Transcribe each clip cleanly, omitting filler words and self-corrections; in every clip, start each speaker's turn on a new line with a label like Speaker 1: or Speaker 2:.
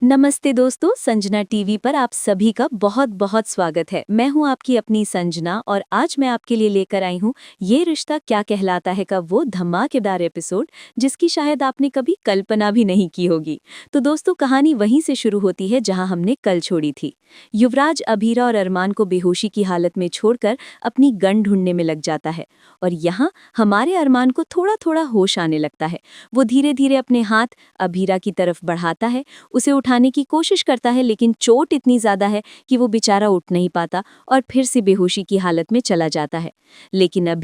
Speaker 1: नमस्ते दोस्तों, संजना टीवी पर आप सभी का बहुत बहुत स्वागत है। मैं हूं आपकी अपनी संजना और आज मैं आपके लिए लेकर आई हूं ये रिश्ता क्या कहलाता है का वो धमाकेदार एपिसोड जिसकी शायद आपने कभी कल्पना भी नहीं की होगी। तो दोस्तों, कहानी वहीं से शुरू होती है जहां हमने कल छोड़ी थी। युवराज अभीरा और अरमान को बेहोशी की हालत में छोड़कर अपनी गन ढूंढने में लग जाता है और यहाँ हमारे अरमान को थोड़ा थोड़ा होश आने लगता है। वो धीरे धीरे अपने हाथ अभीरा की तरफ बढ़ाता है, उसे उठाने की कोशिश करता है, लेकिन चोट इतनी ज्यादा है कि वो बेचारा उठ नहीं पाता और फिर से बेहोशी की हालत में चला जाता है। लेकिन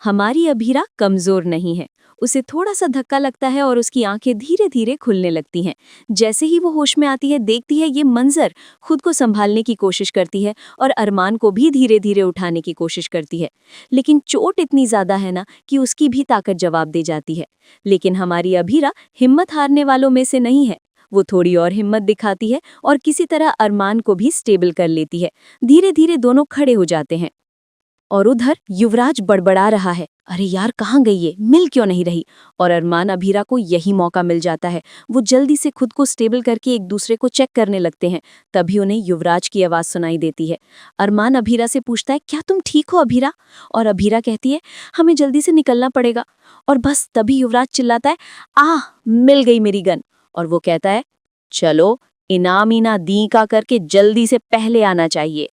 Speaker 1: हमारी अभीरा कमजोर नहीं है। उसे थोड़ा सा धक्का लगता है और उसकी आंखें धीरे धीरे खुलने लगती हैं। जैसे ही वो होश में आती है, देखती है ये मंजर, खुद को संभालने की कोशिश करती है और अरमान को भी धीरे धीरे उठाने की कोशिश करती है। लेकिन चोट इतनी ज्यादा है ना कि उसकी भी ताकत जवाब दे जाती है। लेकिन हमारी अभीरा हिम्मत हारने वालों में से नहीं है। वो थोड़ी और हिम्मत दिखाती है और किसी तरह अरमान को भी स्टेबल कर लेती है। धीरे धीरे दोनों खड़े हो जाते हैं और उधर युवराज बड़बड़ा रहा है, अरे यार कहाँ गई ये, मिल क्यों नहीं रही। और अरमान अभीरा को यही मौका मिल जाता है। वो जल्दी से खुद को स्टेबल करके एक दूसरे को चेक करने लगते हैं। तभी उन्हें युवराज की आवाज सुनाई देती है। अरमान अभीरा से पूछता है, क्या तुम ठीक हो अभीरा? और अभीरा कहती है, हमें जल्दी से निकलना पड़ेगा। और बस तभी युवराज चिल्लाता है, मिल गई मेरी गन। और वो कहता है, चलो इनाम इना दी का करके जल्दी से पहले आना चाहिए।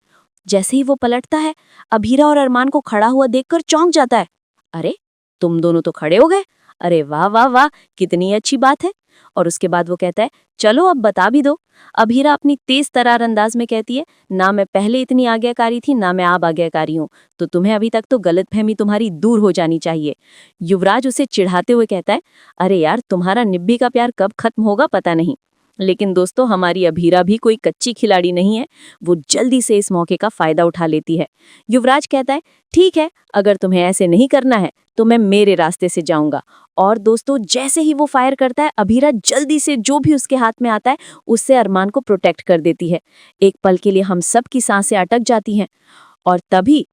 Speaker 1: जैसे ही वो पलटता है, अभीरा और अरमान को खड़ा हुआ देखकर चौंक जाता है। अरे तुम दोनों तो खड़े हो गए, अरे वाह वाह वाह, कितनी अच्छी बात है। और उसके बाद वो कहता है, चलो अब बता भी दो। अभीरा अपनी तेज तरार अंदाज में कहती है, ना मैं पहले इतनी आज्ञाकारी थी, ना मैं अब आज्ञाकारी हूँ, तो तुम्हें अभी तक तो गलतफहमी तुम्हारी दूर हो जानी चाहिए। युवराज उसे चिढ़ाते हुए कहता है, अरे यार तुम्हारा निब्बी का प्यार कब खत्म होगा पता नहीं। लेकिन दोस्तों, हमारी अभीरा भी कोई कच्ची खिलाड़ी नहीं है। वो जल्दी से इस मौके का फायदा उठा लेती है। युवराज कहता है, ठीक है, अगर तुम्हें ऐसे नहीं करना है तो मैं मेरे रास्ते से जाऊंगा। और दोस्तों, जैसे ही वो फायर करता है, अभीरा जल्दी से जो भी उसके हाथ में आता है उससे अरमान को प्रोटेक्ट कर देती है। एक पल के लिए हम सब की सांसें अटक जाती हैं और तभी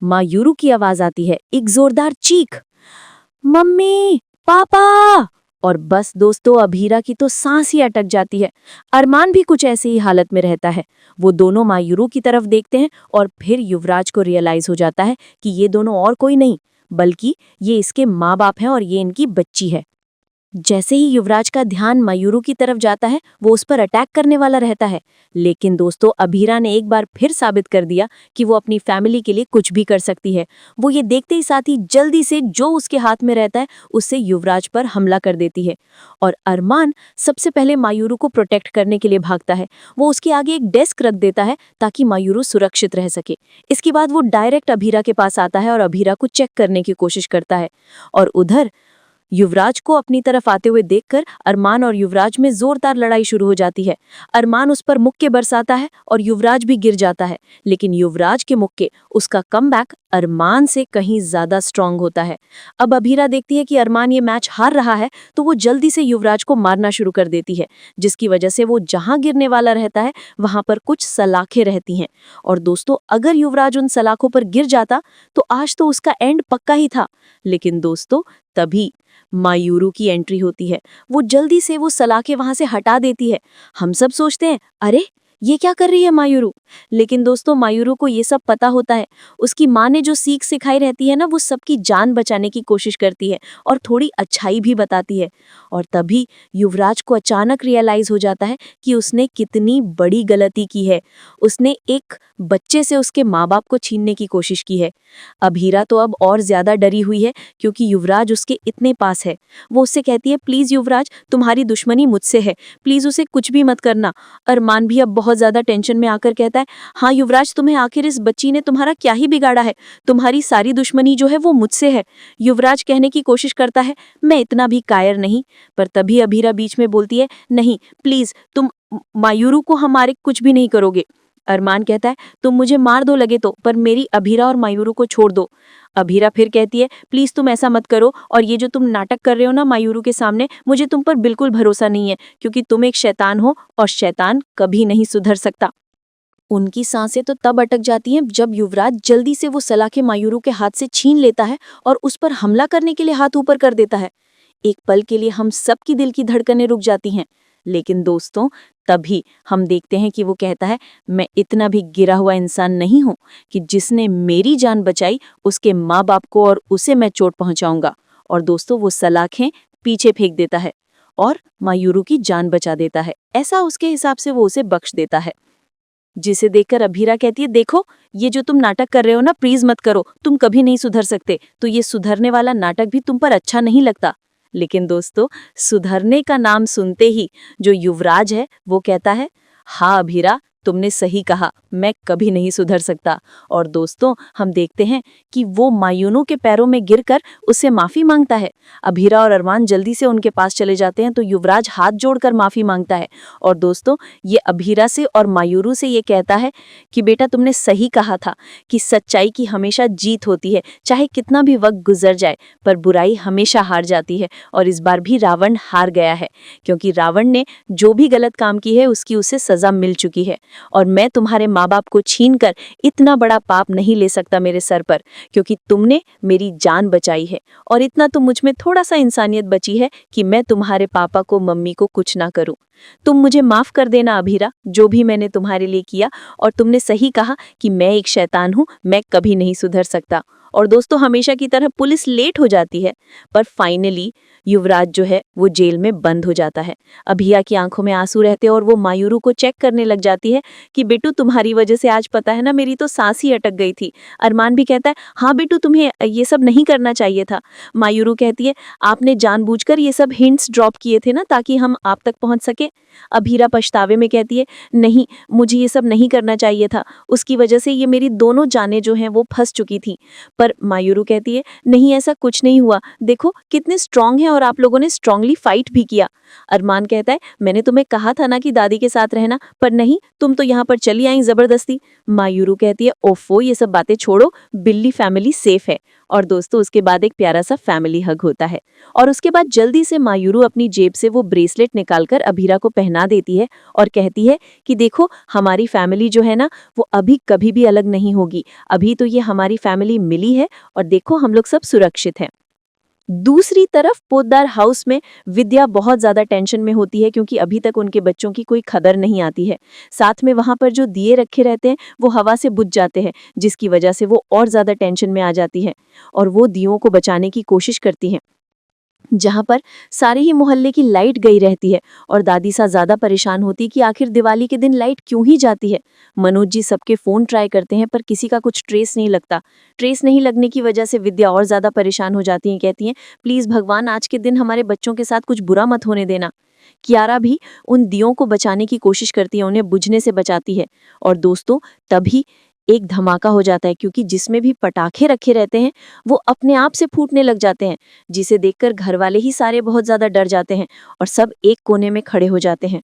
Speaker 1: मायूरू की आवाज आती है, एक जोरदार चीख, मम्मी, पापा। और बस दोस्तों, अभीरा की तो सांस ही अटक जाती है। अरमान भी कुछ ऐसी ही हालत में रहता है। वो दोनों मायूरू की तरफ देखते हैं और फिर युवराज को रियलाइज हो जाता है कि ये दोनों और कोई नहीं बल्कि ये इसके माँ बाप हैं और ये इनकी बच्ची है। जैसे ही युवराज का ध्यान मयूरू की तरफ जाता है, वो उस पर अटैक करने वाला रहता है। लेकिन दोस्तों, अभीरा ने एक बार फिर साबित कर दिया कि वो अपनी फैमिली के लिए कुछ भी कर सकती है। वो ये देखते ही साथ ही जल्दी से जो उसके हाथ में रहता है उससे युवराज पर हमला कर देती है। और अरमान सबसे पहले मयूरू को प्रोटेक्ट करने के लिए भागता है। वो उसके आगे एक डेस्क रख देता है ताकि मयूरू सुरक्षित रह सके। इसके बाद वो डायरेक्ट अभीरा के पास आता है और अभीरा को चेक करने की कोशिश करता है। और उधर युवराज को अपनी तरफ आते हुए देखकर अरमान और युवराज में जोरदार लड़ाई शुरू हो जाती है। अरमान उस पर मुक्के बरसाता है और युवराज भी गिर जाता है। लेकिन युवराज के मुक्के, उसका कमबैक अरमान से कहीं ज्यादा स्ट्रांग होता है। अब अभीरा देखती है कि अरमान ये मैच हार रहा है, तो वो जल्दी से युवराज को मारना शुरू कर देती है, जिसकी वजह से वो जहां गिरने वाला रहता है वहां पर कुछ सलाखें रहती हैं। और दोस्तों, अगर युवराज उन सलाखों पर गिर जाता तो आज तो उसका एंड पक्का ही था। लेकिन दोस्तों, तभी मायूरू की एंट्री होती है। वो जल्दी से वो सलाखें वहां से हटा देती है। हम सब सोचते हैं, अरे ये क्या कर रही है मायूरू। लेकिन दोस्तों, मायूरू को ये सब पता होता है। उसकी माँ ने जो सीख सिखाई रहती है ना, वो सबकी जान बचाने की कोशिश करती है और थोड़ी अच्छाई भी बताती है। और तभी युवराज को अचानक रियलाइज हो जाता है कि उसने कितनी बड़ी गलती की है। उसने एक बच्चे से उसके माँ बाप को छीनने की कोशिश की है। अभीरा तो अब और ज्यादा डरी हुई है क्योंकि युवराज उसके इतने पास है। वो उससे कहती है, प्लीज युवराज, तुम्हारी दुश्मनी मुझसे है, प्लीज उसे कुछ भी मत करना। अरमान भी अब बहुत ज्यादा टेंशन में आकर कहता है, हाँ युवराज, तुम्हें आखिर इस बच्ची ने तुम्हारा क्या ही बिगाड़ा है, तुम्हारी सारी दुश्मनी जो है वो मुझसे है। युवराज कहने की कोशिश करता है, मैं इतना भी कायर नहीं। पर तभी अभीरा बीच में बोलती है, नहीं प्लीज, तुम मायूरू को हमारे कुछ भी नहीं करोगे। अरमान कहता है, तुम मुझे मार दो लगे तो, पर मेरी अभीरा और मायूरू को छोड़ दो। अभीरा फिर कहती है, प्लीज तुम ऐसा मत करो, और ये जो तुम नाटक कर रहे हो ना मायूरू के सामने, मुझे तुम पर बिल्कुल भरोसा नहीं है, क्योंकि तुम एक शैतान हो और शैतान कभी नहीं सुधर सकता। उनकी सांसें तो तब अटक जाती हैं जब युवराज जल्दी से वो सलाखें मायूरू के हाथ से छीन लेता है और उस पर हमला करने के लिए हाथ ऊपर कर देता है। एक पल के लिए हम सबकी दिल की धड़कनें रुक जाती हैं। लेकिन दोस्तों तभी हम देखते हैं कि वो कहता है, मैं इतना भी गिरा हुआ इंसान नहीं हूं कि जिसने मेरी जान बचाई उसके माँ बाप को और उसे मैं चोट पहुंचाऊंगा। और दोस्तों वो सलाखें पीछे फेंक देता है और मायूरू की जान बचा देता है। ऐसा उसके हिसाब से वो उसे बख्श देता है। जिसे देखकर अभीरा कहती है, देखो ये जो तुम नाटक कर रहे हो ना, प्लीज मत करो, तुम कभी नहीं सुधर सकते, तो ये सुधरने वाला नाटक भी तुम पर अच्छा नहीं लगता। लेकिन दोस्तों सुधरने का नाम सुनते ही जो युवराज है वो कहता है, हाँ अभीरा तुमने सही कहा, मैं कभी नहीं सुधर सकता। और दोस्तों हम देखते हैं कि वो मायूनों के पैरों में गिरकर उससे माफी मांगता है। अभीरा और अरमान जल्दी से उनके पास चले जाते हैं तो युवराज हाथ जोड़कर माफी मांगता है। और दोस्तों ये अभीरा से और मायूरू से ये कहता है कि बेटा तुमने सही कहा था कि सच्चाई की हमेशा जीत होती है, चाहे कितना भी वक्त गुजर जाए पर बुराई हमेशा हार जाती है। और इस बार भी रावण हार गया है, क्योंकि रावण ने जो भी गलत काम की है उसकी उसे सजा मिल चुकी है। और मैं तुम्हारे माँ बाप को छीनकर इतना बड़ा पाप नहीं ले सकता मेरे सर पर, क्योंकि तुमने मेरी जान बचाई है। और इतना तो मुझ में थोड़ा सा इंसानियत बची है कि मैं तुम्हारे पापा को मम्मी को कुछ ना करूं। तुम मुझे माफ कर देना अभीरा, जो भी मैंने तुम्हारे लिए किया। और तुमने सही कहा कि मैं एक शैतान हूं, मैं कभी नहीं सुधर सकता। और दोस्तों हमेशा की तरह पुलिस लेट हो जाती है, पर फाइनली युवराज जो है वो जेल में बंद हो जाता है। अभिया की आंखों में आंसू रहते हैं और वो मायूरू को चेक करने लग जाती है कि बेटू तुम्हारी वजह से आज पता है ना मेरी तो सांस ही अटक गई थी। अरमान भी कहता है, हाँ बेटू तुम्हें ये सब नहीं करना चाहिए था। मायूरू कहती है, आपने जानबूझकर ये सब हिंट्स ड्रॉप किए थे ना ताकि हम आप तक पहुंच सके। अभीरा पछतावे में कहती है, नहीं मुझे ये सब नहीं करना चाहिए था, उसकी वजह से ये मेरी दोनों जानें जो हैं वो फंस चुकी थी। पर मायूरू कहती है, नहीं ऐसा कुछ नहीं हुआ, देखो कितने स्ट्रांग हैं और आप लोगों ने स्ट्रांगली फाइट भी किया। अरमान कहता है, मैंने तुम्हें कहा था ना कि दादी के साथ रहना, पर नहीं तुम तो यहाँ पर चली आई जबरदस्ती। मायूरू कहती है, ओफो ये सब बातें छोड़ो, बिल्ली फैमिली सेफ है। और दोस्तों उसके बाद एक प्यारा सा फैमिली हग होता है। और उसके बाद जल्दी से मायूरू अपनी जेब से वो ब्रेसलेट निकालकर अभीरा को पहना देती है और कहती है कि देखो हमारी फैमिली जो है ना वो अभी कभी भी अलग नहीं होगी, अभी तो ये हमारी फैमिली मिली है और देखो हम लोग सब सुरक्षित हैं। दूसरी तरफ पोद्दार हाउस में विद्या बहुत ज्यादा टेंशन में होती है, क्योंकि अभी तक उनके बच्चों की कोई खबर नहीं आती है। साथ में वहां पर जो दिए रखे रहते हैं वो हवा से बुझ जाते हैं, जिसकी वजह से वो और ज्यादा टेंशन में आ जाती है और वो दियों को बचाने की कोशिश करती हैं। जहां पर सारे ही मोहल्ले की लाइट गई रहती है और दादी सा ज्यादा परेशान होती है कि आखिर दिवाली के दिन लाइट क्यों ही जाती है। मनोज जी सबके फोन ट्राई करते हैं पर किसी का कुछ ट्रेस नहीं लगता। ट्रेस नहीं लगने की वजह से विद्या और ज्यादा परेशान हो जाती हैं, कहती हैं प्लीज भगवान आज के दिन हमारे बच्चों के साथ कुछ बुरा मत होने देना। कियारा भी उन दियों को बचाने की कोशिश करती है, उन्हें बुझने से बचाती है। और दोस्तों तभी एक धमाका हो जाता है, क्योंकि जिसमें भी पटाखे रखे रहते हैं वो अपने आप से फूटने लग जाते हैं, जिसे देखकर घर वाले ही सारे बहुत ज्यादा डर जाते हैं और सब एक कोने में खड़े हो जाते हैं।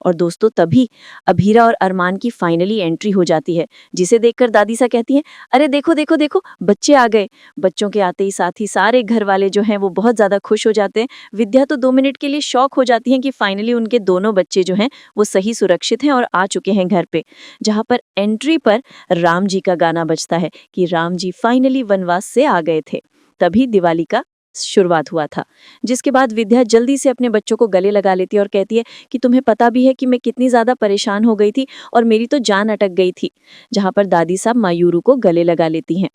Speaker 1: और दोस्तों तभी अभीरा और अरमान की फाइनली एंट्री हो जाती है, जिसे देखकर दादी सा कहती हैं, अरे देखो देखो देखो बच्चे आ गए। बच्चों के आते ही साथ ही सारे घर वाले जो हैं वो बहुत ज्यादा खुश हो जाते हैं। विद्या तो 2 मिनट के लिए शॉक हो जाती हैं कि फाइनली उनके दोनों बच्चे जो हैं वो सही सुरक्षित हैं और आ चुके हैं घर पे। जहाँ पर एंट्री पर राम जी का गाना बजता है कि राम जी फाइनली वनवास से आ गए थे। तभी दिवाली का शुरुआत हुआ था, जिसके बाद विद्या जल्दी से अपने बच्चों को गले लगा लेती है और कहती है कि तुम्हें पता भी है कि मैं कितनी ज्यादा परेशान हो गई थी और मेरी तो जान अटक गई थी। जहां पर दादी साहब मायूरू को गले लगा लेती हैं।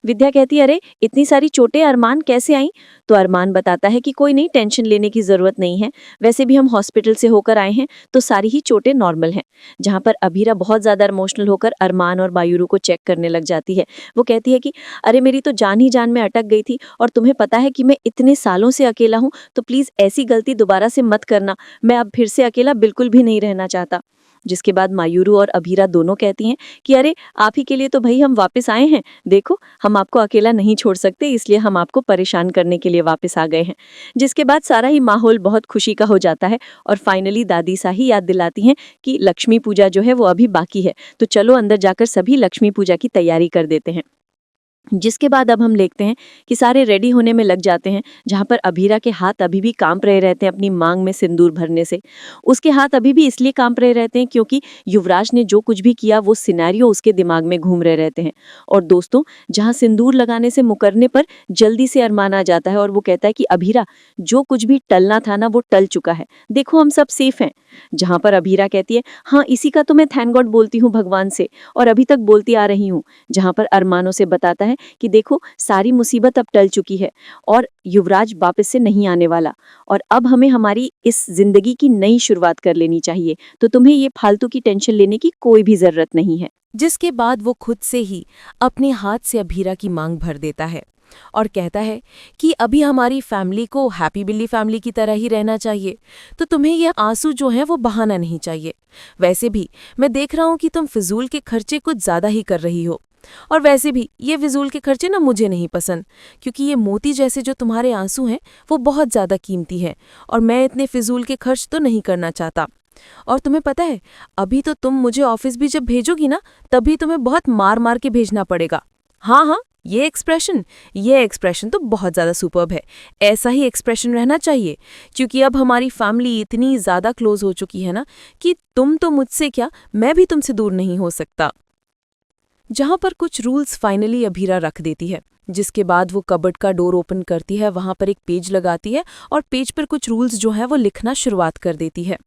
Speaker 1: विद्या कहती है, अरे इतनी सारी चोटें अरमान कैसे आई? तो अरमान बताता है कि कोई नहीं, टेंशन लेने की जरूरत नहीं है, वैसे भी हम हॉस्पिटल से होकर आए हैं तो सारी ही चोटें नॉर्मल हैं। जहां पर अभीरा बहुत ज्यादा इमोशनल होकर अरमान और मायूरू को चेक करने लग जाती है। वो कहती है कि अरे मेरी तो जान ही जान में अटक गई थी और तुम्हें पता है कि मैं इतने सालों से अकेला हूं, तो प्लीज ऐसी गलती दोबारा से मत करना, मैं अब फिर से अकेला बिल्कुल भी नहीं रहना चाहता। जिसके बाद मायूरू और अभीरा दोनों कहती हैं कि अरे आप ही के लिए तो भाई हम वापस आए हैं, देखो हम आपको अकेला नहीं छोड़ सकते, इसलिए हम आपको परेशान करने के लिए वापस आ गए हैं। जिसके बाद सारा ही माहौल बहुत खुशी का हो जाता है और फाइनली दादी सा ही याद दिलाती हैं कि लक्ष्मी पूजा जो है वो अभी बाकी है, तो चलो अंदर जाकर सभी लक्ष्मी पूजा की तैयारी कर देते हैं। जिसके बाद अब हम देखते हैं कि सारे रेडी होने में लग जाते हैं, जहाँ पर अभीरा के हाथ अभी भी कांप रहे रहते हैं अपनी मांग में सिंदूर भरने से। उसके हाथ अभी भी इसलिए कांप रहे रहते हैं क्योंकि युवराज ने जो कुछ भी किया वो सिनेरियो उसके दिमाग में घूम रहे रहते हैं। और दोस्तों, जहाँ सिंदूर लगाने से मुकरने पर जल्दी से अरमान आ जाता है और वो कहता है कि अभीरा, जो कुछ भी टलना था ना वो टल चुका है, देखो हम सब सेफ हैं। जहाँ पर अभीरा कहती है, हाँ इसी का तो मैं थैंक गॉड बोलती हूँ भगवान से, और अभी तक बोलती आ रही हूँ। जहाँ पर अरमान उसे बताता है कि देखो सारी मुसीबत अब टल चुकी है और युवराज वापस से नहीं आने वाला, और अब हमें हमारी इस जिंदगी की नई शुरुआत कर लेनी चाहिए, तो तुम्हें ये फालतू की टेंशन लेने की कोई भी जरूरत नहीं है।
Speaker 2: जिसके बाद वो खुद से ही अपने हाथ से अभीरा की मांग भर देता है और कहता है कि अभी हमारी फैमिली को हैप्पी बिल्ली फैमिली की तरह ही रहना चाहिए, तो तुम्हें ये आंसू जो हैं वो बहाना नहीं चाहिए। वैसे भी मैं देख रहा हूँ कि तुम फिजूल के खर्चे कुछ ज़्यादा ही कर रही हो, और वैसे भी ये फिजूल के खर्चे ना मुझे नहीं पसंद, क्योंकि ये मोती जैसे जो तुम्हारे आंसू हैं वो बहुत ज़्यादा कीमती हैं और मैं इतने फिजूल के खर्च तो नहीं करना चाहता। और तुम्हें पता है, अभी तो तुम मुझे ऑफिस भी जब भेजोगी ना, तभी तुम्हें बहुत मार मार के भेजना पड़ेगा। हाँ हाँ, ये एक्सप्रेशन तो बहुत ज़्यादा सुपर्ब है। ऐसा ही एक्सप्रेशन रहना चाहिए, क्योंकि अब हमारी फैमिली इतनी ज़्यादा क्लोज हो चुकी है ना कि तुम तो मुझसे क्या, मैं भी तुमसे दूर नहीं हो सकता। जहाँ पर कुछ रूल्स फाइनली अभीरा रख देती है, जिसके बाद वो कबर्ड का डोर ओपन करती है, वहाँ पर एक पेज लगाती है और पेज पर कुछ रूल्स जो है वो लिखना शुरुआत कर देती है।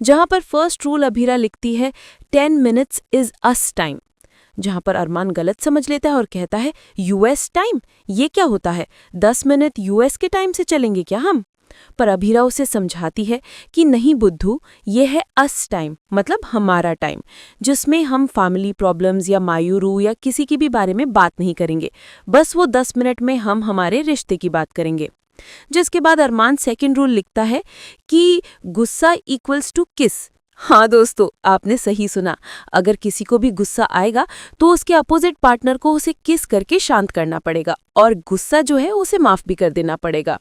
Speaker 2: जहाँ पर फर्स्ट रूल अभीरा लिखती है 10 मिनट्स इज अस टाइम, जहाँ पर अरमान गलत समझ लेता है और कहता है यूएस टाइम, ये क्या होता है, 10 मिनट यूएस के टाइम से चलेंगे क्या हम? पर अभीरा उसे समझाती है कि नहीं बुद्धू, ये है अस टाइम, मतलब हमारा टाइम, जिसमें हम फैमिली प्रॉब्लम्स या मायूरू या किसी की भी बारे में बात नहीं करेंगे, बस वो 10 मिनट में हम हमारे रिश्ते की बात करेंगे। जिसके बाद अरमान सेकंड रूल लिखता है कि गुस्सा इक्वल्स टू किस। हाँ दोस्तों, आपने सही सुना, अगर किसी को भी गुस्सा आएगा तो उसके अपोजिट पार्टनर को उसे किस करके शांत करना पड़ेगा और गुस्सा जो है उसे माफ भी कर देना पड़ेगा।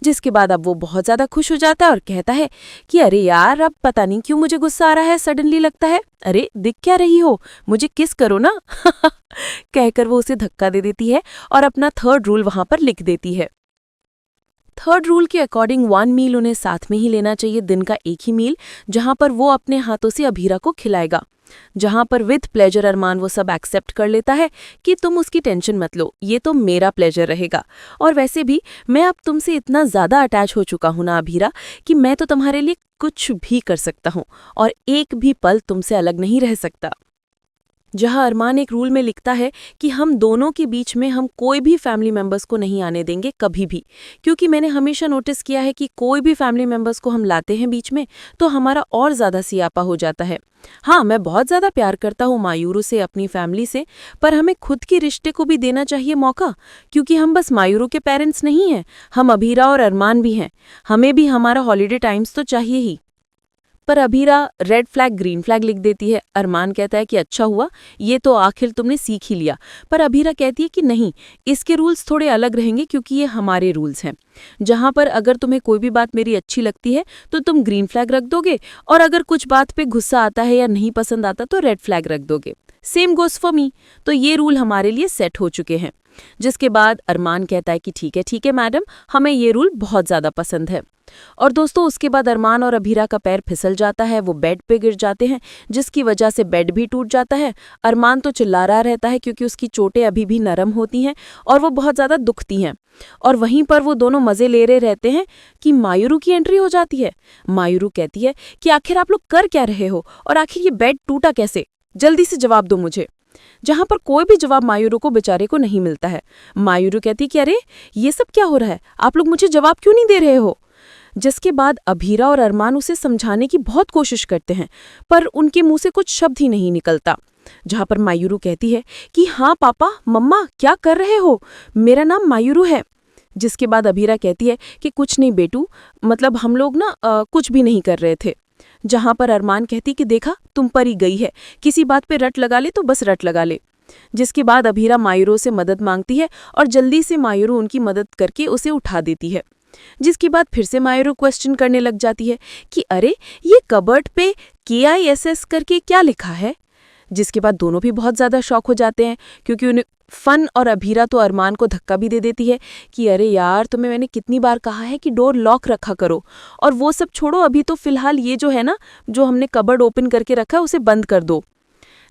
Speaker 2: जिसके बाद अब वो बहुत ज्यादा खुश हो जाता है और कहता है कि अरे यार, अब पता नहीं क्यों मुझे गुस्सा आ रहा है, सडनली लगता है, अरे दिख क्या रही हो, मुझे किस करो ना। कहकर वो उसे धक्का दे देती है और अपना थर्ड रूल वहां पर लिख देती है। थर्ड रूल के अकॉर्डिंग 1 मील उन्हें साथ में ही लेना चाहिए, दिन का एक ही मील, जहां पर वो अपने हाथों से अभीरा को खिलाएगा। जहां पर विद प्लेजर अरमान वो सब एक्सेप्ट कर लेता है कि तुम उसकी टेंशन मत लो, ये तो मेरा प्लेजर रहेगा, और वैसे भी मैं अब तुमसे इतना ज़्यादा अटैच हो चुका हूं ना अभीरा, कि मैं तो तुम्हारे लिए कुछ भी कर सकता हूं और एक भी पल तुमसे अलग नहीं रह सकता। जहां अरमान एक रूल में लिखता है कि हम दोनों के बीच में हम कोई भी फैमिली मेंबर्स को नहीं आने देंगे कभी भी, क्योंकि मैंने हमेशा नोटिस किया है कि कोई भी फैमिली मेंबर्स को हम लाते हैं बीच में तो हमारा और ज़्यादा सियापा हो जाता है। हाँ, मैं बहुत ज़्यादा प्यार करता हूँ मायूरू से, अपनी फैमिली से, पर हमें खुद के रिश्ते को भी देना चाहिए मौका, क्योंकि हम बस मायूरू के पेरेंट्स नहीं हैं, हम अभीरा और अरमान भी हैं, हमें भी हमारा हॉलीडे टाइम्स तो चाहिए ही। पर Abhira red flag green flag लिख देती है। अरमान कहता है कि अच्छा हुआ, ये तो आखिर तुमने सीख ही लिया, पर अभीरा कहती है कि नहीं, इसके रूल्स थोड़े अलग रहेंगे क्योंकि ये हमारे रूल्स हैं, जहां पर अगर तुम्हें कोई भी बात मेरी अच्छी लगती है तो तुम ग्रीन फ्लैग रख दोगे, और अगर कुछ बात पे गुस्सा आता है या नहीं पसंद आता तो रेड फ्लैग रख दोगे। सेम गोस फॉर मी, तो ये रूल हमारे लिए सेट हो चुके हैं। जिसके बाद अरमान कहता है कि ठीक है मैडम, हमें ये रूल बहुत ज़्यादा पसंद है। और दोस्तों, उसके बाद अरमान और अभीरा का पैर फिसल जाता है, वो बेड पे गिर जाते हैं, जिसकी वजह से बेड भी टूट जाता है। अरमान तो चिल्ला रहा रहता है क्योंकि उसकी चोटें अभी भी नरम होती हैं और वो बहुत ज़्यादा दुखती हैं। और वहीं पर वो दोनों मज़े ले रहे रहते हैं कि मायूरू की एंट्री हो जाती है। मायूरू कहती है कि आखिर आप लोग कर क्या रहे हो और आखिर ये बेड टूटा कैसे, जल्दी से जवाब दो मुझे। जहां पर कोई भी जवाब मायूरू को बेचारे को नहीं मिलता है। मायूरू कहती कि अरे ये सब क्या हो रहा है, आप लोग मुझे जवाब क्यों नहीं दे रहे हो। जिसके बाद अभीरा और अरमान उसे समझाने की बहुत कोशिश करते हैं, पर उनके मुंह से कुछ शब्द ही नहीं निकलता। जहां पर मायूरू कहती है कि हाँ पापा मम्मा क्या कर रहे हो, मेरा नाम मायूरू है। जिसके बाद अभीरा कहती है कि कुछ नहीं बेटू, मतलब हम लोग ना कुछ भी नहीं कर रहे थे। जहां पर अरमान कहती कि देखा तुम पर ही गई है, किसी बात पे रट लगा ले तो बस रट लगा ले। जिसके बाद अभीरा मायूरू से मदद मांगती है और जल्दी से मायूरू उनकी मदद करके उसे उठा देती है। जिसके बाद फिर से मायूरू क्वेश्चन करने लग जाती है कि अरे ये कबर्ड पे KISS करके क्या लिखा है। जिसके बाद दोनों भी बहुत ज़्यादा शॉक हो जाते हैं, क्योंकि उन्हें फन और अभीरा तो अरमान को धक्का भी दे देती है कि अरे यार, तुम्हें मैंने कितनी बार कहा है कि डोर लॉक रखा करो, और वो सब छोड़ो, अभी तो फिलहाल ये जो है ना, जो हमने कबर्ड ओपन करके रखा है उसे बंद कर दो।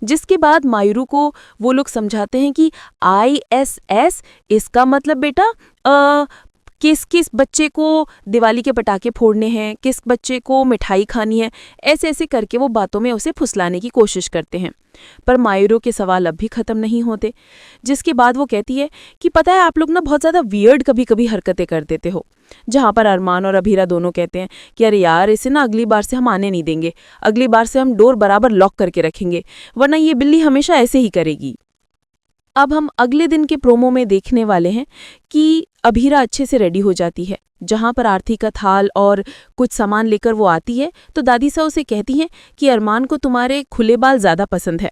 Speaker 2: जिसके बाद मायरू को वो लोग समझाते हैं कि ISS इसका मतलब बेटा किस किस बच्चे को दिवाली के पटाखे फोड़ने हैं, किस बच्चे को मिठाई खानी है, ऐसे ऐसे करके वो बातों में उसे फुसलाने की कोशिश करते हैं। पर मायरू के सवाल अब भी ख़त्म नहीं होते। जिसके बाद वो कहती है कि पता है, आप लोग ना बहुत ज़्यादा वियर्ड कभी कभी हरकतें कर देते हो। जहाँ पर अरमान और अभीरा दोनों कहते हैं कि अरे यार, इसे ना अगली बार से हम आने नहीं देंगे, अगली बार से हम डोर बराबर लॉक करके रखेंगे, वरना ये बिल्ली हमेशा ऐसे ही करेगी। अब हम अगले दिन के प्रोमो में देखने वाले हैं कि अभीरा अच्छे से रेडी हो जाती है। जहाँ पर आरती का थाल और कुछ सामान लेकर वो आती है तो दादी सा उसे कहती हैं कि अरमान को तुम्हारे खुले बाल ज़्यादा पसंद है।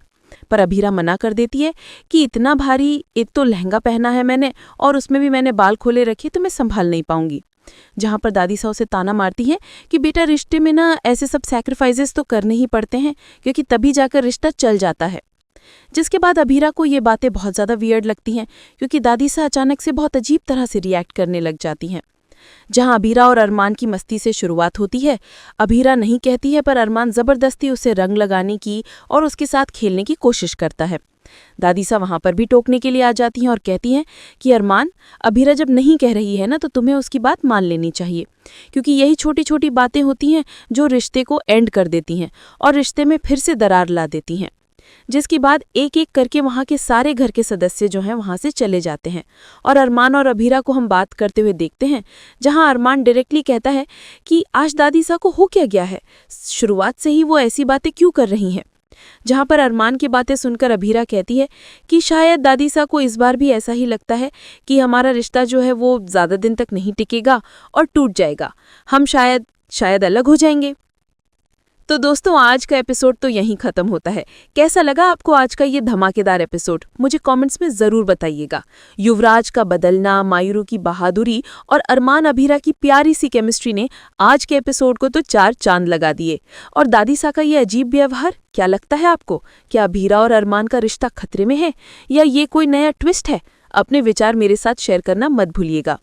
Speaker 2: पर अभीरा मना कर देती है कि इतना भारी एक तो लहंगा पहना है मैंने, और उसमें भी मैंने बाल खोले रखे तो मैं संभाल नहीं पाऊंगी। जहाँ पर दादी सा उसे ताना मारती है कि बेटा, रिश्ते में ना ऐसे सब सैक्रिफाइसेस तो करने ही पड़ते हैं, क्योंकि तभी जाकर रिश्ता चल जाता है। जिसके बाद अभीरा को ये बातें बहुत ज़्यादा वियर्ड लगती हैं, क्योंकि दादी सा अचानक से बहुत अजीब तरह से रिएक्ट करने लग जाती हैं। जहां अभीरा और अरमान की मस्ती से शुरुआत होती है, अभीरा नहीं कहती है, पर अरमान ज़बरदस्ती उसे रंग लगाने की और उसके साथ खेलने की कोशिश करता है। दादी सा वहां पर भी टोकने के लिए आ जाती हैं और कहती हैं कि अरमान, अभीरा जब नहीं कह रही है ना, तो तुम्हें उसकी बात मान लेनी चाहिए, क्योंकि यही छोटी छोटी बातें होती हैं जो रिश्ते को एंड कर देती हैं और रिश्ते में फिर से दरार ला देती हैं। जिसके बाद एक एक करके वहाँ के सारे घर के सदस्य जो हैं वहाँ से चले जाते हैं, और अरमान और अभीरा को हम बात करते हुए देखते हैं, जहाँ अरमान डायरेक्टली कहता है कि आज दादी सा को हो क्या गया है, शुरुआत से ही वो ऐसी बातें क्यों कर रही हैं। जहाँ पर अरमान की बातें सुनकर अभीरा कहती है कि शायद दादी सा को इस बार भी ऐसा ही लगता है कि हमारा रिश्ता जो है वो ज़्यादा दिन तक नहीं टिकेगा और टूट जाएगा, हम शायद अलग हो जाएंगे। तो दोस्तों, आज का एपिसोड तो यहीं खत्म होता है। कैसा लगा आपको आज का ये धमाकेदार एपिसोड, मुझे कमेंट्स में ज़रूर बताइएगा। युवराज का बदलना, मायूरू की बहादुरी और अरमान अभीरा की प्यारी सी केमिस्ट्री ने आज के एपिसोड को तो 4 चांद लगा दिए। और दादी सा का ये अजीब व्यवहार, क्या लगता है आपको? क्या अभीरा और अरमान का रिश्ता खतरे में है, या ये कोई नया ट्विस्ट है? अपने विचार मेरे साथ शेयर करना मत भूलिएगा।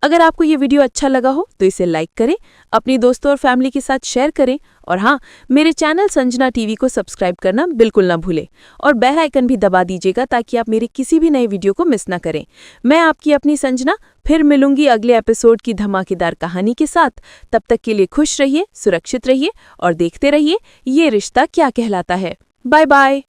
Speaker 2: अगर आपको ये वीडियो अच्छा लगा हो तो इसे लाइक करें, अपनी दोस्तों और फैमिली के साथ शेयर करें, और हाँ, मेरे चैनल संजना टीवी को सब्सक्राइब करना बिल्कुल ना भूलें, और बेल आइकन भी दबा दीजिएगा ताकि आप मेरे किसी भी नए वीडियो को मिस ना करें। मैं आपकी अपनी संजना फिर मिलूंगी अगले एपिसोड की धमाकेदार कहानी के साथ। तब तक के लिए खुश रहिए, सुरक्षित रहिए और देखते रहिए ये रिश्ता क्या कहलाता है। Bye bye.